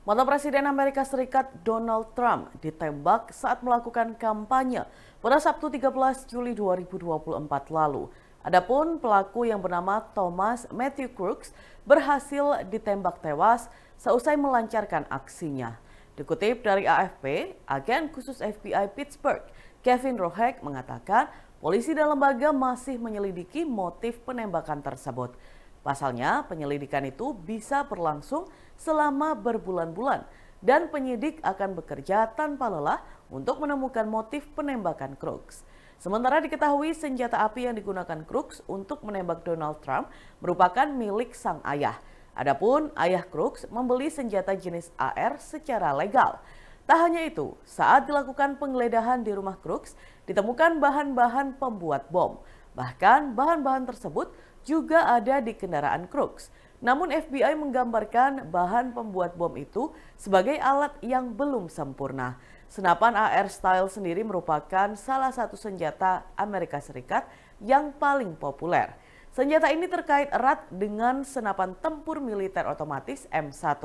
Mantan Presiden Amerika Serikat Donald Trump ditembak saat melakukan kampanye pada Sabtu 13 Juli 2024 lalu. Adapun pelaku yang bernama Thomas Matthew Crooks berhasil ditembak tewas seusai melancarkan aksinya. Dikutip dari AFP, agen khusus FBI Pittsburgh, Kevin Rohek mengatakan polisi dan lembaga masih menyelidiki motif penembakan tersebut. Pasalnya, penyelidikan itu bisa berlangsung selama berbulan-bulan dan penyidik akan bekerja tanpa lelah untuk menemukan motif penembakan Crooks. Sementara diketahui senjata api yang digunakan Crooks untuk menembak Donald Trump merupakan milik sang ayah. Adapun ayah Crooks membeli senjata jenis AR secara legal. Tak hanya itu, saat dilakukan penggeledahan di rumah Crooks, ditemukan bahan-bahan pembuat bom. Bahkan bahan-bahan tersebut juga ada di kendaraan Crooks. Namun FBI menggambarkan bahan pembuat bom itu sebagai alat yang belum sempurna. Senapan AR Style sendiri merupakan salah satu senjata Amerika Serikat yang paling populer. Senjata ini terkait erat dengan senapan tempur militer otomatis M1.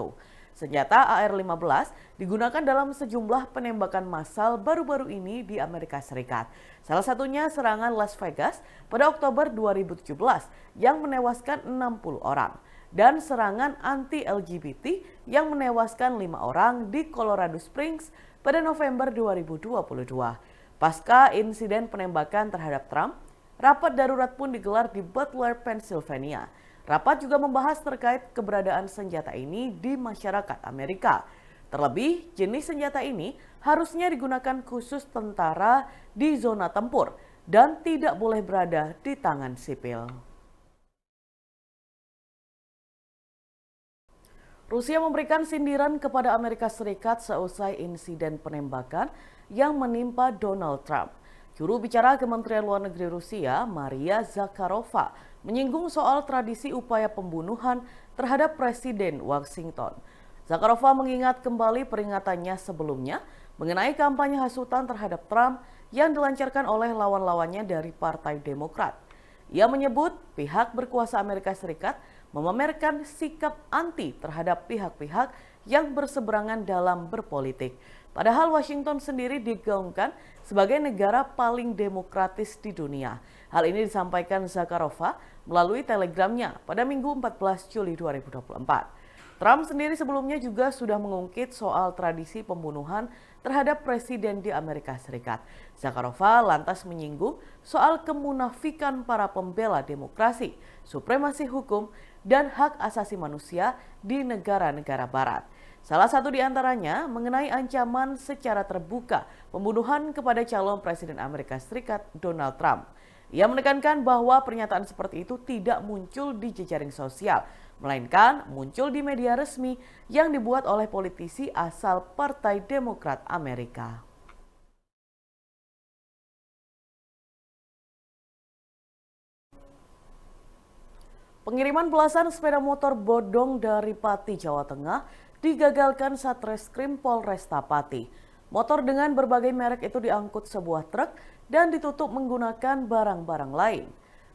Senjata AR-15 digunakan dalam sejumlah penembakan massal baru-baru ini di Amerika Serikat. Salah satunya serangan Las Vegas pada Oktober 2017 yang menewaskan 60 orang. Dan serangan anti-LGBT yang menewaskan 5 orang di Colorado Springs pada November 2022. Pasca insiden penembakan terhadap Trump, rapat darurat pun digelar di Butler, Pennsylvania. Rapat juga membahas terkait keberadaan senjata ini di masyarakat Amerika. Terlebih, jenis senjata ini harusnya digunakan khusus tentara di zona tempur dan tidak boleh berada di tangan sipil. Rusia memberikan sindiran kepada Amerika Serikat seusai insiden penembakan yang menimpa Donald Trump. Juru bicara Kementerian Luar Negeri Rusia, Maria Zakharova, menyinggung soal tradisi upaya pembunuhan terhadap Presiden Washington. Zakharova mengingat kembali peringatannya sebelumnya mengenai kampanye hasutan terhadap Trump yang dilancarkan oleh lawan-lawannya dari Partai Demokrat. Ia menyebut pihak berkuasa Amerika Serikat memamerkan sikap anti terhadap pihak-pihak yang berseberangan dalam berpolitik. Padahal Washington sendiri digaungkan sebagai negara paling demokratis di dunia. Hal ini disampaikan Zakharova melalui telegramnya pada Minggu 14 Juli 2024. Trump sendiri sebelumnya juga sudah mengungkit soal tradisi pembunuhan terhadap presiden di Amerika Serikat. Zakharova lantas menyinggung soal kemunafikan para pembela demokrasi, supremasi hukum, dan hak asasi manusia di negara-negara barat. Salah satu di antaranya mengenai ancaman secara terbuka pembunuhan kepada calon Presiden Amerika Serikat Donald Trump. Ia menekankan bahwa pernyataan seperti itu tidak muncul di jejaring sosial, melainkan muncul di media resmi yang dibuat oleh politisi asal Partai Demokrat Amerika. Pengiriman belasan sepeda motor bodong dari Pati, Jawa Tengah digagalkan Satreskrim Polresta Pati. Motor dengan berbagai merek itu diangkut sebuah truk dan ditutup menggunakan barang-barang lain.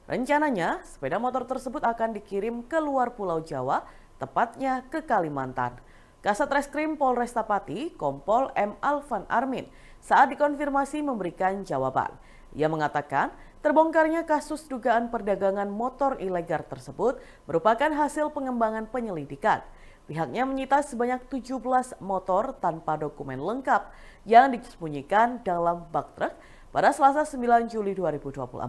Rencananya, sepeda motor tersebut akan dikirim ke luar Pulau Jawa, tepatnya ke Kalimantan. Kasat Reskrim Polresta Pati, Kompol M. Alvan Armin, saat dikonfirmasi memberikan jawaban. Ia mengatakan, terbongkarnya kasus dugaan perdagangan motor ilegal tersebut merupakan hasil pengembangan penyelidikan. Pihaknya menyita sebanyak 17 motor tanpa dokumen lengkap yang disembunyikan dalam bak truk pada Selasa 9 Juli 2024.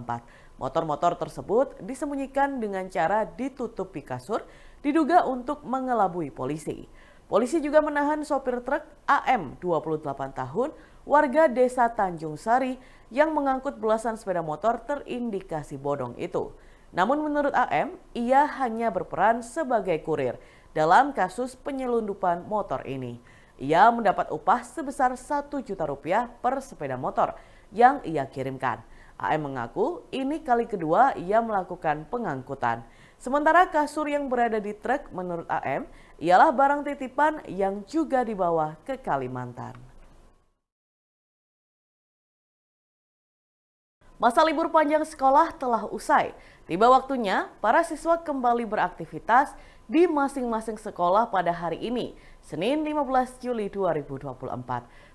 Motor-motor tersebut disembunyikan dengan cara ditutupi kasur, diduga untuk mengelabui polisi. Polisi juga menahan sopir truk AM 28 tahun warga desa Tanjung Sari yang mengangkut belasan sepeda motor terindikasi bodong itu. Namun menurut AM, ia hanya berperan sebagai kurir dalam kasus penyelundupan motor ini. Ia mendapat upah sebesar 1 juta rupiah per sepeda motor yang ia kirimkan. AM mengaku ini kali kedua ia melakukan pengangkutan. Sementara kasur yang berada di truk menurut AM ialah barang titipan yang juga dibawa ke Kalimantan. Masa libur panjang sekolah telah usai. Tiba waktunya para siswa kembali beraktivitas di masing-masing sekolah pada hari ini, Senin 15 Juli 2024.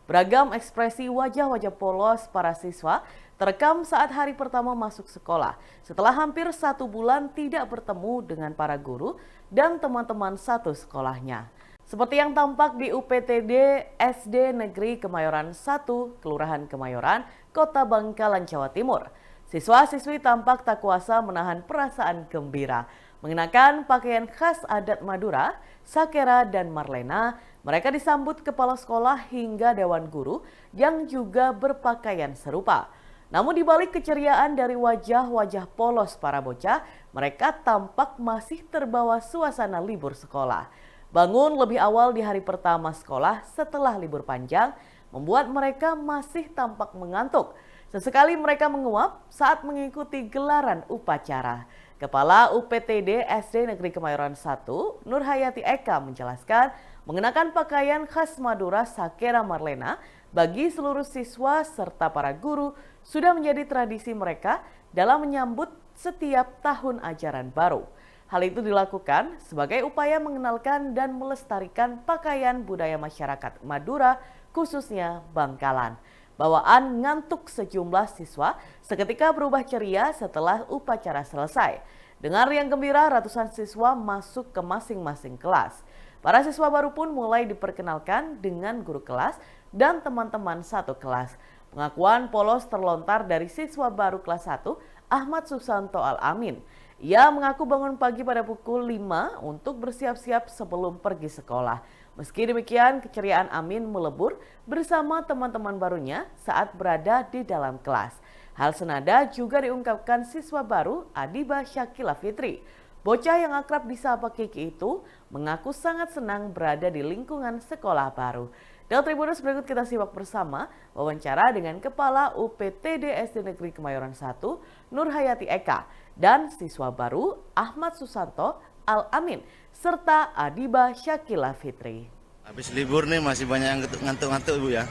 Beragam ekspresi wajah-wajah polos para siswa terekam saat hari pertama masuk sekolah setelah hampir 1 bulan tidak bertemu dengan para guru dan teman-teman satu sekolahnya. Seperti yang tampak di UPTD SD Negeri Kemayoran 1, Kelurahan Kemayoran, Kota Bangkalan, Jawa Timur. Siswa-siswi tampak tak kuasa menahan perasaan gembira. Mengenakan pakaian khas adat Madura, Sakera dan Marlena, mereka disambut kepala sekolah hingga dewan guru yang juga berpakaian serupa. Namun di balik keceriaan dari wajah-wajah polos para bocah, mereka tampak masih terbawa suasana libur sekolah. Bangun lebih awal di hari pertama sekolah setelah libur panjang membuat mereka masih tampak mengantuk. Sesekali mereka menguap saat mengikuti gelaran upacara. Kepala UPTD SD Negeri Kemayoran 1, Nurhayati Eka menjelaskan, mengenakan pakaian khas Madura Sakera Marlena bagi seluruh siswa serta para guru sudah menjadi tradisi mereka dalam menyambut setiap tahun ajaran baru. Hal itu dilakukan sebagai upaya mengenalkan dan melestarikan pakaian budaya masyarakat Madura, khususnya Bangkalan. Bawaan ngantuk sejumlah siswa seketika berubah ceria setelah upacara selesai. Dengan riang gembira, ratusan siswa masuk ke masing-masing kelas. Para siswa baru pun mulai diperkenalkan dengan guru kelas dan teman-teman satu kelas. Pengakuan polos terlontar dari siswa baru kelas 1, Ahmad Susanto Al-Amin. Ia mengaku bangun pagi pada pukul 5 untuk bersiap-siap sebelum pergi sekolah. Meski demikian, keceriaan Amin melebur bersama teman-teman barunya saat berada di dalam kelas. Hal senada juga diungkapkan siswa baru Adiba Syakila Fitri. Bocah yang akrab disapa Kiki itu mengaku sangat senang berada di lingkungan sekolah baru. Dalam Tribuners berikut kita simak bersama wawancara dengan Kepala UPTD SD Negeri Kemayoran 1, Nurhayati Eka, dan siswa baru Ahmad Susanto Al-Amin, serta Adiba Syakila Fitri. Habis libur nih masih banyak yang ngantuk-ngantuk Ibu ya?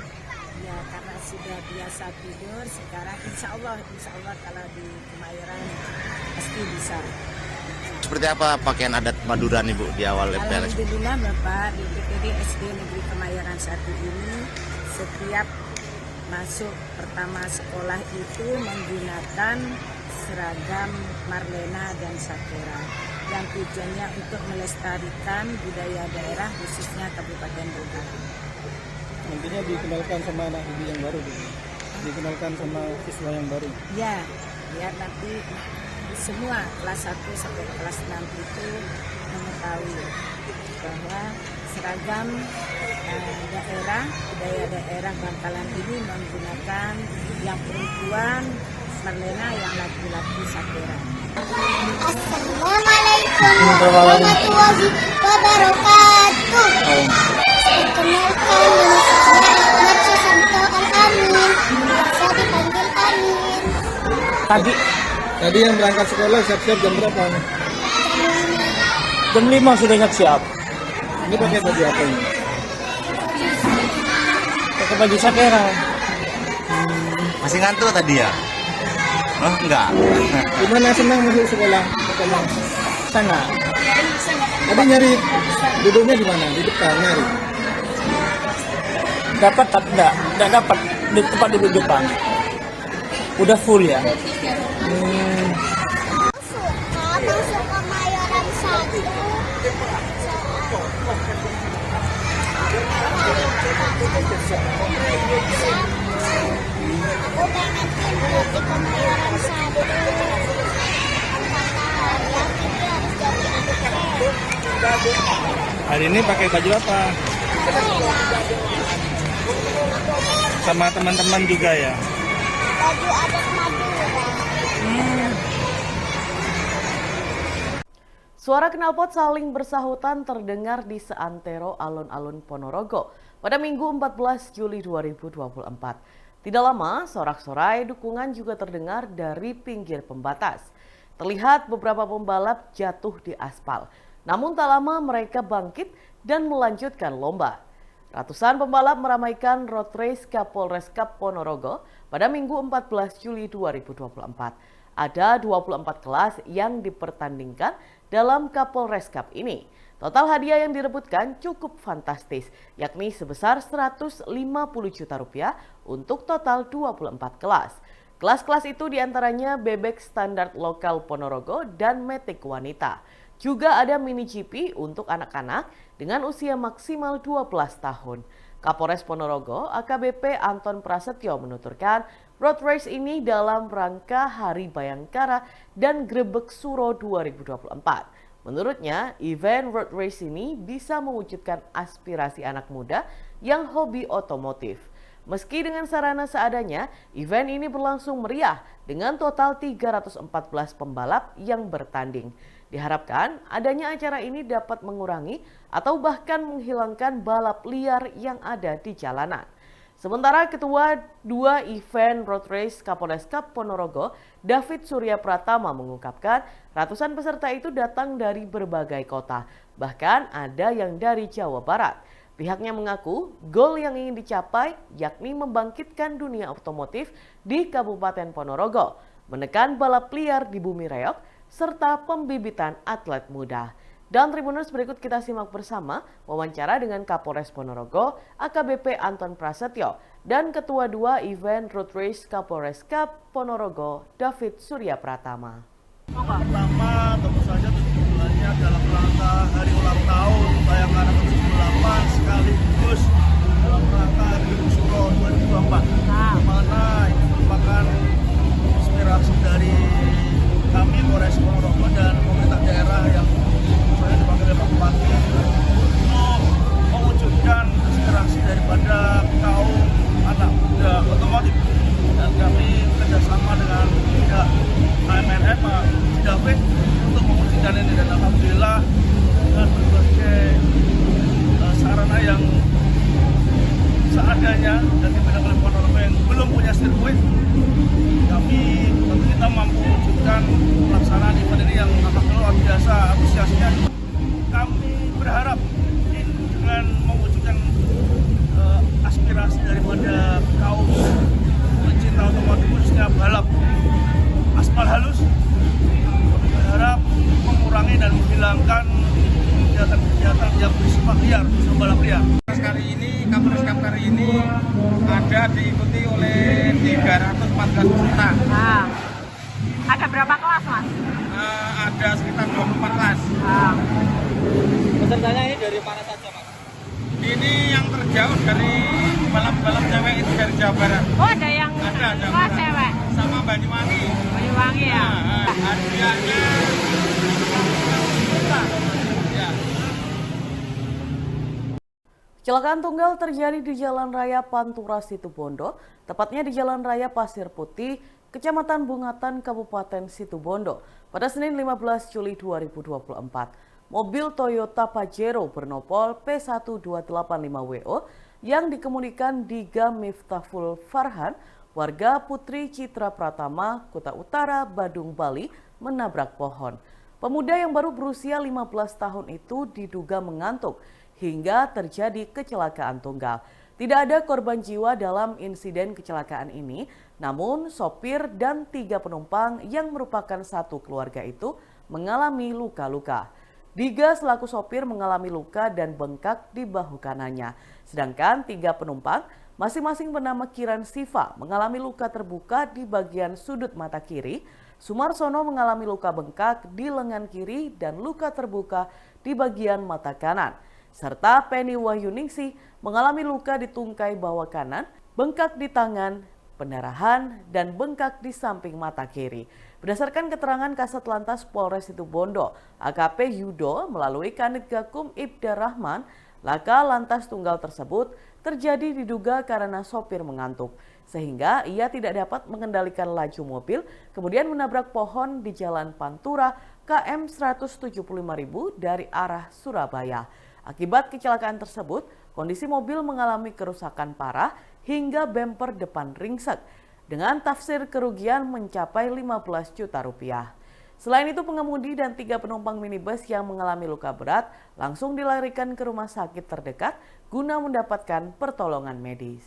Ya, karena sudah biasa tidur, sekarang insya Allah kalau di Kemayoran pasti bisa. Seperti apa pakaian adat Madura nih Bu di awal PLS? Alhamdulillah Bapak, di UPTD SD Negeri Kemayoran 1 ini setiap masuk pertama sekolah itu menggunakan seragam Marlena dan Sakera yang tujuannya untuk melestarikan budaya daerah khususnya Kabupaten Bangkalan. Nantinya dikenalkan sama anak ibu yang baru, dikenalkan sama siswa yang baru. Ya, biar nanti semua kelas 1 sampai kelas 6 itu mengetahui bahwa seragam daerah, budaya daerah Bangkalan ini menggunakan yang perempuan Marlena, yang laki-laki Sakera. Assalamualaikum warahmatullahi wabarakatuh. Perkenalkan nama saya Ahmad Susanto Al-Amin. Biasa dipanggil Amin. Tadi yang berangkat sekolah siap-siap jam berapa? Jam 5 sudah siap-siap. Ini pakai baju apa ini? Pakai baju Sakera. Masih ngantuk tadi ya? Oh enggak. Gimana, senang masuk sekolah? Sana. Tadi nyari duduknya di mana? Di depan nyari. Dapat tak? Enggak dapat di tempat duduk depan. Udah full ya. Masuk Kemayoran 1. Aku pengen tinggal di Kemayoran 1. Kata Ayah, Kiki harus jadi aktor. Hari ini pakai baju apa? Sama teman-teman juga ya? Baju adat Madura. Suara knalpot saling bersahutan terdengar di seantero alun-alun Ponorogo pada Minggu 14 Juli 2024. Tidak lama, sorak-sorai dukungan juga terdengar dari pinggir pembatas. Terlihat beberapa pembalap jatuh di aspal, namun tak lama mereka bangkit dan melanjutkan lomba. Ratusan pembalap meramaikan road race Kapolres Kap Ponorogo pada Minggu 14 Juli 2024. Ada 24 kelas yang dipertandingkan dalam Kapolres Cup ini. Total hadiah yang direbutkan cukup fantastis, yakni sebesar 150 juta rupiah untuk total 24 kelas. Kelas-kelas itu diantaranya bebek standar lokal Ponorogo dan metik wanita. Juga ada mini GP untuk anak-anak dengan usia maksimal 12 tahun. Kapolres Ponorogo AKBP Anton Prasetyo menuturkan road race ini dalam rangka Hari Bayangkara dan Grebek Suro 2024. Menurutnya, event road race ini bisa mewujudkan aspirasi anak muda yang hobi otomotif. Meski dengan sarana seadanya, event ini berlangsung meriah dengan total 314 pembalap yang bertanding. Diharapkan adanya acara ini dapat mengurangi atau bahkan menghilangkan balap liar yang ada di jalanan. Sementara Ketua 2 Event Road Race Kapolres Cup Ponorogo, David Surya Pratama mengungkapkan ratusan peserta itu datang dari berbagai kota, bahkan ada yang dari Jawa Barat. Pihaknya mengaku gol yang ingin dicapai yakni membangkitkan dunia otomotif di Kabupaten Ponorogo, menekan balap liar di bumi reok, serta pembibitan atlet muda. Dan Tribuners, berikut kita simak bersama wawancara dengan Kapolres Ponorogo AKBP Anton Prasetyo dan Ketua 2 Event Road Race Kapolres Cup Ponorogo David Surya Pratama. Pertama, tentu saja tujuannya dalam rangka hari ulang tahun Bayangkara ke-78 sekaligus dalam rangka Hari Suro 2024, di mana itu merupakan inspirasi dari kami Polres Ponorogo dan pemerintah daerah yang saya dipanggil Pak Bupati untuk mewujudkan aspirasi daripada kaum anak muda otomotif, dan kami kerjasama dengan pihak AMRF Pak David untuk mewujudkan ini, dan alhamdulillah dengan berbagai sarana yang seadanya dan dimiliki oleh Ponorogo yang belum punya sirkuit, kami tentu kita mampu mewujudkan pelaksanaan event ini yang luar biasa antusiasnya. Kami berharap dengan mewujudkan aspirasi daripada kaum pencinta otomotif khususnya balap aspal halus, kami berharap mengurangi dan menghilangkan kegiatan-kegiatan yang bersifat liar, balap liar. Kali ini, Kapolres Cup kali ini ada diikuti oleh 314 peserta. Ada berapa kelas, Mas? Ada sekitar 24 kelas. Pesertanya ini dari mana saja, Mas? Ini yang terjauh dari balap-balap cewek itu dari Jawa Barat. Oh, ada yang Ada kelas cewek? sama Banyuwangi. Banyuwangi ya? Hadiahnya ya. Kecelakaan tunggal terjadi di Jalan Raya Pantura Situbondo, tepatnya di Jalan Raya Pasir Putih, Kecamatan Bungatan, Kabupaten Situbondo, pada Senin 15 Juli 2024. Mobil Toyota Pajero bernopol P1285WO yang dikemudikan Diga Miftahul Farhan, warga Putri Citra Pratama, Kuta Utara, Badung, Bali, menabrak pohon. Pemuda yang baru berusia 15 tahun itu diduga mengantuk hingga terjadi kecelakaan tunggal. Tidak ada korban jiwa dalam insiden kecelakaan ini, namun sopir dan 3 penumpang yang merupakan satu keluarga itu mengalami luka-luka. Diga selaku sopir mengalami luka dan bengkak di bahu kanannya, sedangkan 3 penumpang masing-masing bernama Kiran Siva mengalami luka terbuka di bagian sudut mata kiri, Sumarsono mengalami luka bengkak di lengan kiri dan luka terbuka di bagian mata kanan, serta Penny Wahyuningsih mengalami luka di tungkai bawah kanan, bengkak di tangan, pendarahan, dan bengkak di samping mata kiri. Berdasarkan keterangan Kasat Lantas Polres Situbondo, AKP Yudo melalui Kanit Gakum Ibda Rahman, laka lantas tunggal tersebut terjadi diduga karena sopir mengantuk, sehingga ia tidak dapat mengendalikan laju mobil, kemudian menabrak pohon di Jalan Pantura KM 175.000 dari arah Surabaya. Akibat kecelakaan tersebut, kondisi mobil mengalami kerusakan parah hingga bemper depan ringsek, dengan tafsir kerugian mencapai 15 juta rupiah. Selain itu, pengemudi dan 3 penumpang minibus yang mengalami luka berat langsung dilarikan ke rumah sakit terdekat guna mendapatkan pertolongan medis.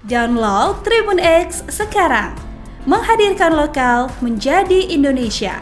Download Tribun X sekarang, menghadirkan lokal menjadi Indonesia.